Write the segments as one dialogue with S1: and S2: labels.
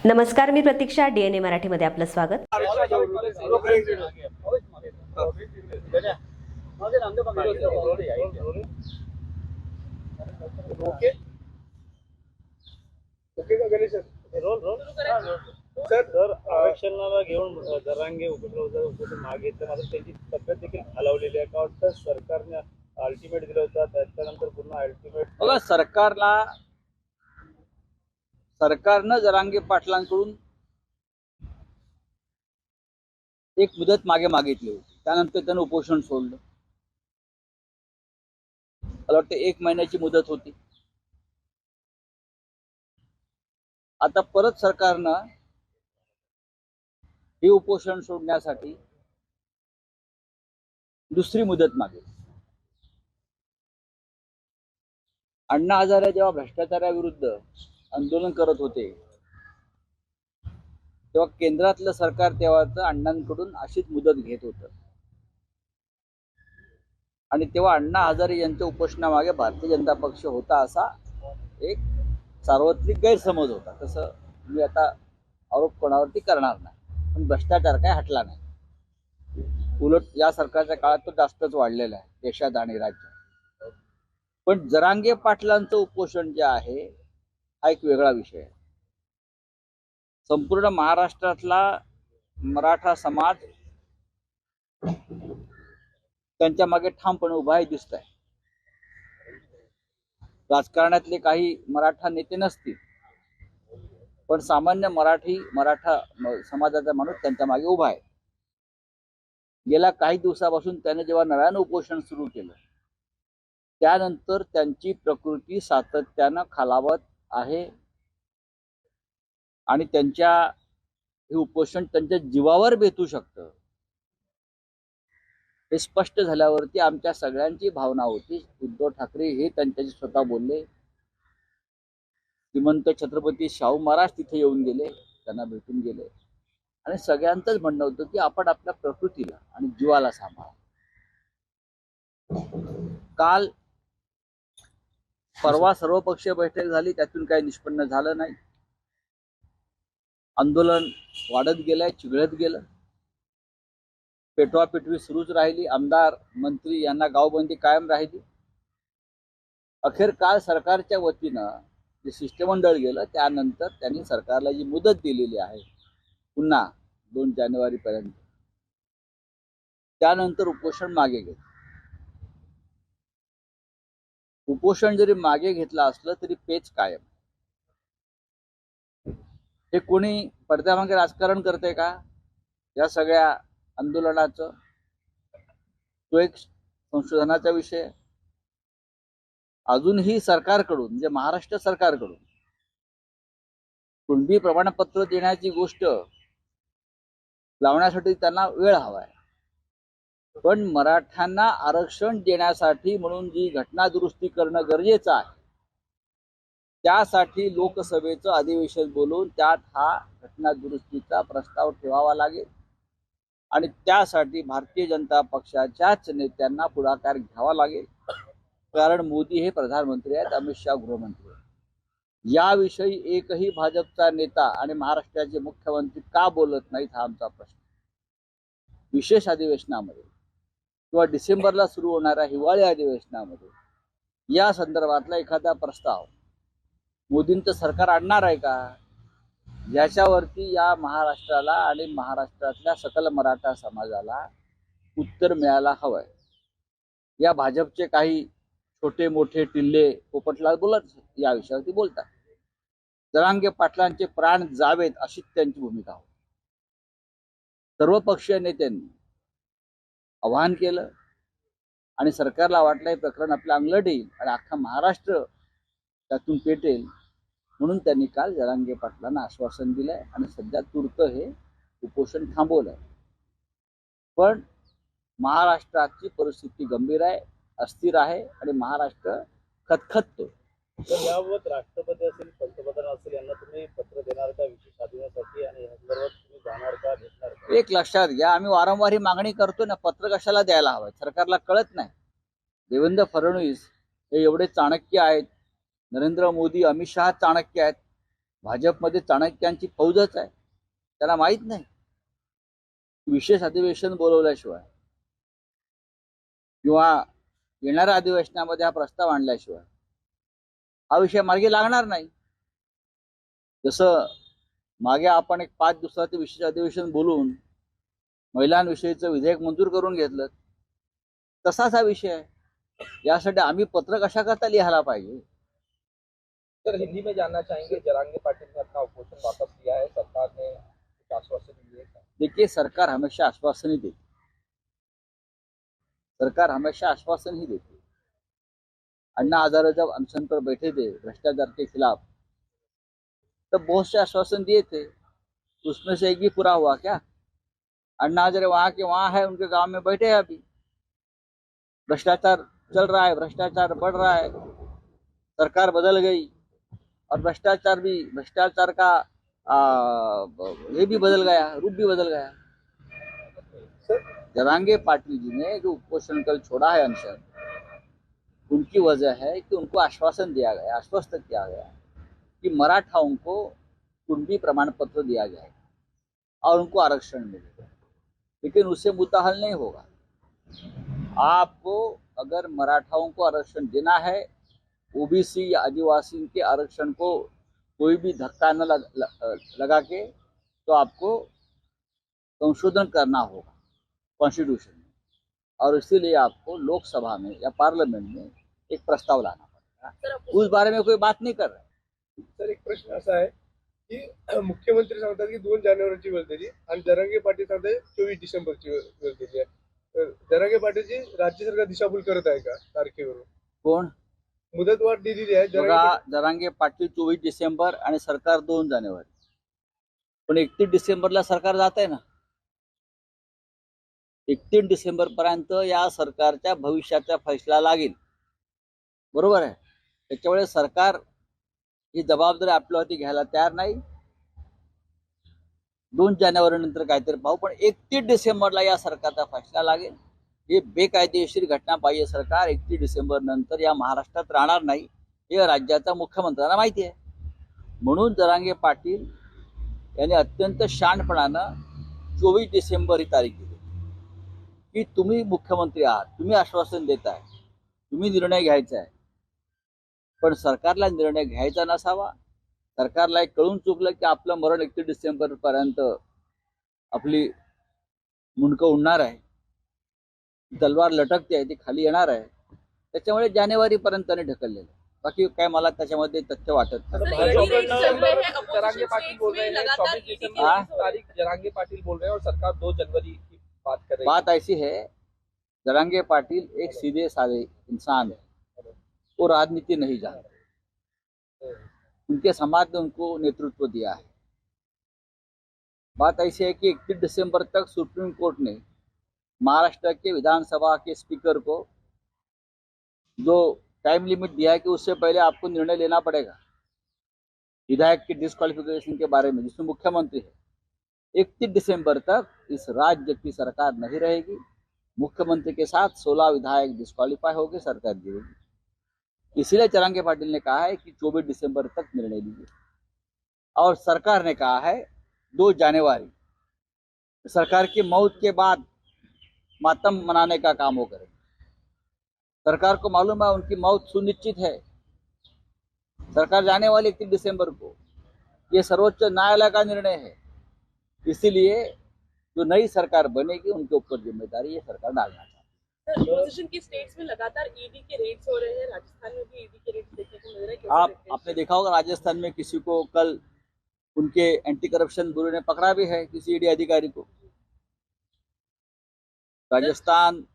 S1: नमस्कार, मी प्रतीक्षा. DNA मराठीमध्ये आपलं स्वागत.
S2: सर, आरक्षणाला घेऊन जरांगे उपोषण मागे घेतलं, मात्र त्यांची तब्येत देखील खालावलेली आहे. का वाटतं सरकारने अल्टिमेट दिलं होतं, त्याच्यानंतर पुन्हा अल्टिमेट?
S3: बघा, सरकारनं जरांगे पाटलांकडून एक मुदत मागे मागितली होती. त्यानंतर त्यानं उपोषण सोडलं. मला वाटतं 1 महिन्याची मुदत होती. आता परत सरकारनं हे उपोषण सोडण्यासाठी दुसरी मुदत मागितली. अण्णा हजारे जेव्हा भ्रष्टाचाराविरुद्ध आंदोलन करत होते, तेव्हा केंद्रातलं सरकार तेव्हाचं अण्णांकडून अशीच मुदत घेत होतं. आणि तेव्हा अण्णा हजारे यांच्या उपोषणामागे भारतीय जनता पक्ष होता, असा एक सार्वत्रिक गैरसमज होता. तसं मी आता आरोप कोणावरती करणार नाही, पण भ्रष्टाचार काय हटला नाही. उलट या सरकारच्या काळात तो जास्तच वाढलेला आहे देशात आणि राज्यात. पण जरांगे पाटलांचं उपोषण जे आहे हा एक वेगळा विषय आहे. संपूर्ण महाराष्ट्रातला मराठा समाज त्यांच्या मागे ठामपणे उभा आहे, दिसत आहे. राजकारणातले काही मराठा नेते नसतील, पण सामान्य मराठा समाजाचा माणूस त्यांच्या मागे उभा आहे. गेल्या काही दिवसापासून त्याने जेव्हा नव्यानं उपोषण सुरू केलं, त्यानंतर त्यांची प्रकृती सातत्यानं खालावत आहे आणि हे उपोषण त्यांच्या जीवावर बेतू शकतं हे स्पष्ट झाल्यावरती आमच्या सगळ्यांची भावना होती. उद्धव ठाकरे हे त्यांच्याशी स्वतः बोलले. श्रीमंत छत्रपती शाहू महाराज तिथे येऊन गेले, त्यांना भेटून गेले आणि सगळ्यांचंच म्हणणं होतं की आपण आपल्या प्रकृतीला आणि जीवाला सांभाळा. परवा सर्वपक्षीय बैठक झाली, त्यातून काही निष्पन्न झालं नाही. आंदोलन वाढत गेलंय, चिघळत गेलं. पेटवापेटवी सुरूच राहिली. आमदार मंत्री यांना गावबंदी कायम राहिली. अखेर काल सरकारच्या वतीनं जे शिष्टमंडळ गेलं, त्यानंतर त्यांनी सरकारला जी मुदत दिलेली आहे पुन्हा 2 जानेवारीपर्यंत, त्यानंतर उपोषण मागे घेतलं. उपोषण जरी मागे घेतलं असलं तरी पेच कायम. हे कोणी पडद्यामागे राजकारण करते का या सगळ्या आंदोलनाचं? तो एक संशोधनाचा विषय. अजूनही सरकारकडून, म्हणजे महाराष्ट्र सरकारकडून कुणबी प्रमाणपत्र देण्याची गोष्ट लावण्यासाठी त्यांना वेळ हवाय. पण मराठ्यांना आरक्षण देण्यासाठी म्हणून जी घटना दुरुस्ती करणं गरजेचं आहे, त्यासाठी लोकसभेचं अधिवेशन बोलवून त्यात हा घटना दुरुस्तीचा प्रस्ताव ठेवावा लागेल आणि त्यासाठी भारतीय जनता पक्षाच्याच नेत्यांना पुढाकार घ्यावा लागेल. कारण मोदी हे प्रधानमंत्री आहेत, अमित शाह गृहमंत्री आहेत. याविषयी एकही भाजपचा नेता आणि महाराष्ट्राचे मुख्यमंत्री का बोलत नाहीत, हा आमचा प्रश्न. विशेष अधिवेशनामध्ये किंवा डिसेंबरला सुरू होणाऱ्या हिवाळी अधिवेशनामध्ये या संदर्भातला एखादा प्रस्ताव मोदींचं सरकार आणणार आहे का, याच्यावरती या महाराष्ट्राला आणि महाराष्ट्रातल्या सकल मराठा समाजाला उत्तर मिळायला हवंय. या भाजपचे काही छोटे मोठे टिल्ले पोपटलाल बोलत या विषयावरती बोलतात. जरांगे पाटलांचे प्राण जावेत अशी त्यांची भूमिका होती. सर्वपक्षीय नेत्यांनी आवाहन केलं आणि सरकारला वाटलं हे प्रकरण आपलं अंगलट येईल आणि अख्खा महाराष्ट्र त्यातून पेटेल, म्हणून त्यांनी काल जरांगे पाटलांना आश्वासन दिलंय आणि सध्या तूर्त हे उपोषण थांबवलंय. पण महाराष्ट्राची परिस्थिती गंभीर आहे, अस्थिर आहे आणि महाराष्ट्र खतखततो.
S2: याबाबत राष्ट्रपती असेल, पंतप्रधान असेल, यांना तुम्ही पत्र देणार का विशेष अधिवेशनासाठी, आणि या संदर्भात तुम्ही जाणार का, भेटणार का?
S3: एक लक्षात घ्या, आम्ही वारंवार ही मागणी करतो ना, पत्र कशाला द्यायला हवं? सरकारला कळत नाही. देवेंद्र फडणवीस हे एवढे चाणक्य आहेत, नरेंद्र मोदी, अमित शहा चाणक्य आहेत. भाजपमध्ये चाणक्यांची फौजच आहे. त्यांना माहित नाही विशेष अधिवेशन बोलवल्याशिवाय किंवा येणाऱ्या अधिवेशनामध्ये हा प्रस्ताव आणल्याशिवाय हा विषय मार्गी लागणार नाही. जसं मागे आपण एक 5 दिवसाचे विशेष अधिवेशन बोलून महिलांविषयीचं विधेयक मंजूर करून घेतलं, तसाच हा विषय आहे. यासाठी आम्ही पत्र कशा करता लिहायला पाहिजे?
S4: सर, हिंदी में जानना चाहेंगे, जरांगे पाटिल ने अपना उपोषण वापस लिया है, सरकार ने कुछ आश्वासन दिए हैं?
S3: देखिए, सरकार हमेशा आश्वासन ही देती, सरकार हमेशा आश्वासन ही देती। अन्ना हजारे जब अनशन पर बैठे थे भ्रष्टाचार के खिलाफ, तब बहुत से आश्वासन दिए थे, उसमें से एक भी पूरा हुआ क्या? अन्ना हजारे वहां के वहां है, उनके गांव में बैठे हैं अभी। भ्रष्टाचार चल रहा है, भ्रष्टाचार बढ़ रहा है, सरकार बदल गई और भ्रष्टाचार का ये भी बदल गया, रूप भी बदल गया। जरांगे पाटिल जी ने जो उपोषण कल छोड़ा है अनशन, उनकी वजह है कि उनको आश्वासन दिया गया, आश्वस्त किया गया कि मराठाओं को कुंडी प्रमाण पत्र दिया जाएगा और उनको आरक्षण मिलेगा। लेकिन उससे मुद्दा हल नहीं होगा। आपको अगर मराठाओं को आरक्षण देना है, ओबीसी या आदिवासी के आरक्षण को कोई भी धक्का न लगा के, तो आपको संशोधन करना होगा कॉन्स्टिट्यूशन में, और इसीलिए आपको लोकसभा में या पार्लियामेंट में एक प्रस्ताव लाना पड़ेगा। उस बारे में कोई बात नहीं कर रहा।
S5: सर, एक प्रश्न असा आहे की मुख्यमंत्री सांगतात की 2 जानेवारीची वेळ दिली आणि जरांगे पाटील सांगतात 24 डिसेंबरची वेळ दिली आहे. तर जरांगे पाटीलची राज्य सरकार दिशाभूल करत आहे का तारखेवरून?
S3: कोण?
S5: मुदतवाढ दिलेली आहे
S3: जरांगे पाटील 24 डिसेंबर आणि सरकार 2 जानेवारी, पण 31 डिसेंबरला सरकार जात आहे ना। 31 डिसेंबर पर्यंत या सरकारच्या भविष्याचा फैसला लागेल, बरोबर आहे। त्याच्यामुळे सरकार ही जबाबदारी आपल्यावरती घ्यायला तयार नाही। 2 जानेवारी नंतर काहीतरी पाहू, पण 31 डिसेंबरला या सरकारचा फैसला लागेल। हे बेकायदेशीर घटना पाहिजे सरकार 31 डिसेंबर नंतर या महाराष्ट्रात राहणार नाही, हे राज्याचा मुख्यमंत्र्यांना माहिती आहे। म्हणून जरांगे पाटील यांनी अत्यंत शहाणपणानं 24 डिसेंबर ही तारीख दिली की तुम्ही मुख्यमंत्री आहात, तुम्ही आश्वासन देताय, तुम्ही निर्णय घ्यायचा आहे, पण सरकारला निर्णय घ्यायचा नसावा। सरकारला एक कळून चुकलं की आपलं मरण 31 डिसेंबर पर्यंत आपली मुंडकं उडणार आहे, तलवार लटकते आहे, ती खाली येणार आहे, त्याच्यामुळे जानेवारी पर्यंत ढकललेलं। बाकी काय मला त्याच्यामध्ये तथ्य वाटत नाही।
S4: जरांगे पाटिल बोल रहे हैं 24 डिसेंबर की तारीख, जरांगे पाटिल बोल रहे हैं और सरकार 2 जनवरी की बात कर रही है।
S3: बात ऐसी है, जरांगे पाटिल एक सीधे साधे इंसान है, वो राजनीति नहीं जानते, उनके समाज ने उनको नेतृत्व दिया है। बात ऐसी है कि 31 दिसंबर तक सुप्रीम कोर्ट ने महाराष्ट्र के विधानसभा के स्पीकर को जो टाइम लिमिट दिया है कि उससे पहले आपको निर्णय लेना पड़ेगा विधायक की डिस्क्वालिफिकेशन के बारे में, जिसमें मुख्यमंत्री है। 31 दिसंबर तक इस राज्य की सरकार नहीं रहेगी, मुख्यमंत्री के साथ 16 विधायक डिस्क्वालीफाई हो गए, सरकार गिरेगी। इसीलिए जरांगे पाटिल ने कहा है कि 24 दिसंबर तक निर्णय लीजिए, और सरकार ने कहा है 2 जनवरी सरकार की मौत के बाद मातम मनाने का काम वो करेंगे। सरकार को मालूम है उनकी मौत सुनिश्चित है, सरकार जाने वाली 31 दिसंबर को, ये सर्वोच्च न्यायालय का निर्णय है। इसीलिए जो नई सरकार बनेगी उनके ऊपर जिम्मेदारी ये सरकार डालना चाहती है।
S6: अपोजिशन की स्टेट्स में लगातार ईडी के रेड्स हो रहे हैं, राजस्थान में भी ईडी के रेड्स देखने को मिल रहे हैं।
S3: आपने देखा होगा राजस्थान में किसी को कल उनके एंटी करप्शन ब्यूरो ने पकड़ा भी है, किसी ईडी अधिकारी को। राजस्थान,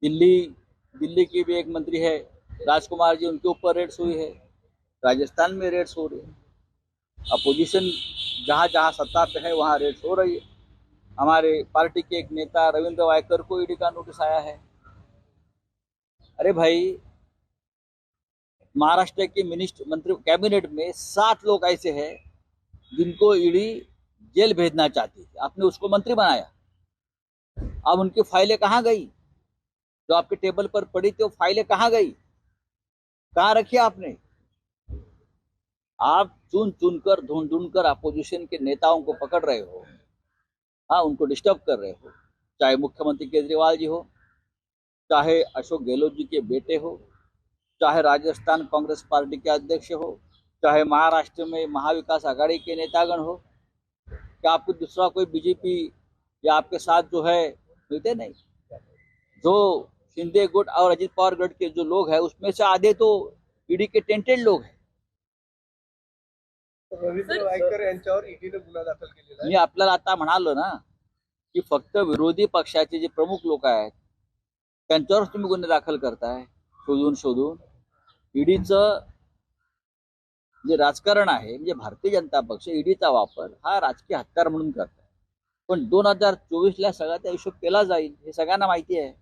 S3: दिल्ली की भी एक मंत्री है राजकुमार जी, उनके ऊपर रेड्स हुई है, राजस्थान में रेड्स हो रही है। अपोजिशन जहाँ जहाँ सत्ता पे है वहाँ रेड्स हो रही है। हमारे पार्टी के एक नेता रविंद्र वायकर को ईडी का नोटिस आया है। अरे भाई, महाराष्ट्र के मंत्री कैबिनेट में 7 लोग ऐसे हैं जिनको ईडी जेल भेजना चाहती थी, आपने उसको मंत्री बनाया। अब उनकी फाइलें कहाँ गई? जो आपके टेबल पर पड़ी थी वो फाइलें कहाँ गई? कहाँ रखी आपने? आप चुन चुनकर ढूंढ ढूंढकर अपोजिशन के नेताओं को पकड़ रहे हो, हाँ, उनको डिस्टर्ब कर रहे हो, चाहे मुख्यमंत्री केजरीवाल जी हो, चाहे अशोक गहलोत जी के बेटे हो, चाहे राजस्थान कांग्रेस पार्टी के अध्यक्ष हो, चाहे महाराष्ट्र में महाविकास आघाड़ी के नेतागण हो, क्या आपको दूसरा कोई बीजेपी या आपके साथ जो है मिलते नहीं? जो शिंदे गुट और अजित पवार गट के जो लोग हैं उसमें से आधे तो ईडी के टेंटेड लोग हैं.
S5: रवींद्र वायकर यांच्यावर ईडीने गुन्हा दाखल केलेला आहे.
S3: मी आपल्याला आता म्हणालो ना की फक्त विरोधी पक्षाचे जे प्रमुख लोक आहेत त्यांच्यावरच तुम्ही गुन्हे दाखल करताय शोधून शोधून. ईडीचं जे राजकारण आहे म्हणजे भारतीय जनता पक्ष ईडीचा वापर हा राजकीय हत्यार म्हणून करताय. पण 2024ला सगळा त्या हिशोब केला जाईल हे सगळ्यांना माहिती आहे.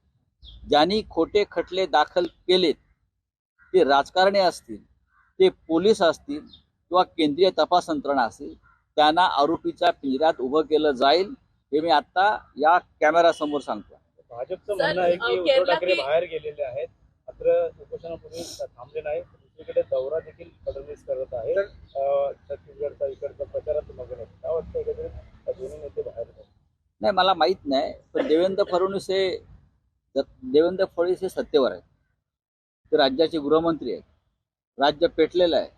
S3: ज्यांनी खोटे खटले दाखल केलेत ते राजकारणी असतील, ते पोलीस असतील किंवा केंद्रीय तपास यंत्रणा असेल, त्यांना आरोपीच्या पिंजऱ्यात उभं केलं जाईल हे मी आता या कॅमेरासमोर सांगतो.
S2: भाजपचं म्हणणं आहे की उद्धव ठाकरे बाहेर गेलेले आहेत, मात्र उपोषणापूर्वी थांबले नाही. दुसरीकडे दौरा देखील फडणवीस करत आहे. छत्तीसगडचा इकडचा प्रचारात मग्न आहे. काय वाटतं एकंदरीत दोन्ही नेते बाहेर आहेत?
S3: नाही, मला माहित नाही, पण देवेंद्र फडणवीस हे सत्तेवर आहेत. ते राज्याचे गृहमंत्री आहेत. राज्य पेटलेलं आहे.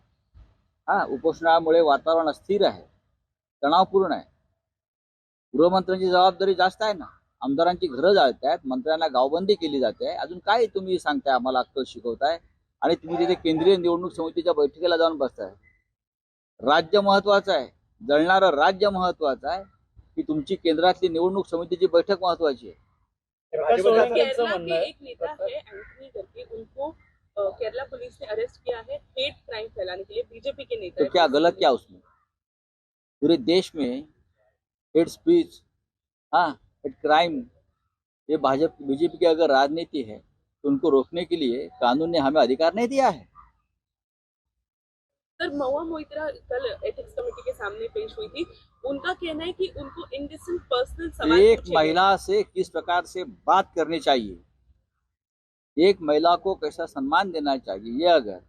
S3: हा, उपोषणामुळे वातावरण अस्थिर आहे, तणावपूर्ण आहे. गृहमंत्र्यांची जबाबदारी जास्त आहे ना. आमदारांची घरं जाळत आहेत, मंत्र्यांना गावबंदी केली जाते. अजून काय तुम्ही सांगताय, आम्हाला अक्कल शिकवताय आणि तुम्ही तिथे केंद्रीय निवडणूक समितीच्या बैठकीला जाऊन बसताय. राज्य महत्वाचं आहे, जळणारं राज्य महत्वाचं आहे की तुमची केंद्रातली निवडणूक समितीची बैठक महत्वाची आहे?
S2: प्रकाश सोळंकेंचं
S6: केरला
S2: म्हणणं
S6: के
S2: आहे
S6: एक नेता है एंथनी करके, उनको केरला पुलिस ने अरेस्ट किया है हेट क्राइम फैलाने के लिए. बीजेपी के नेता
S3: तो
S6: है.
S3: क्या गलत क्या उसमें? पूरे देश में हेट स्पीच, हाँ, हेट क्राइम, ये बीजेपी की अगर राजनीति है तो उनको रोकने के लिए कानून ने हमें अधिकार नहीं दिया है.
S6: सर, महुआ मोइत्रा कल एथिक्स कमेटी के सामने पेश हुई थी. उनका कहना है कि उनको इंडिसेंट पर्सनल सवाल
S3: एक
S6: पूछे गए.
S3: महिला से किस प्रकार से बात करनी चाहिए, एक महिला को कैसा सम्मान देना चाहिए, ये अगर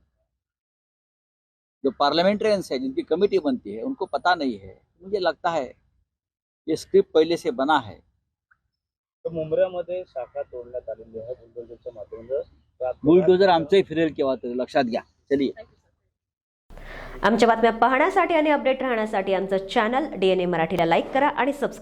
S3: जो पार्लियामेंट्रियंस है जिनकी कमेटी बनती है उनको पता नहीं है, मुझे लगता है ये स्क्रिप्ट पहले से बना है.
S2: तर मुंब्र्यामध्ये शाखा तोडण्यात आलेली आहे बुलडोजरच्या माध्यमातून.
S3: बुलडोजर आमचंही फिरेल केव्हा तरी, लक्षात घ्या. चलिए.
S1: आमच्या बातम्या पाहण्यासाठी आणि अपडेट राहण्यासाठी आमचं चॅनल DNA मराठीला लाईक करा आणि सबस्क्राईब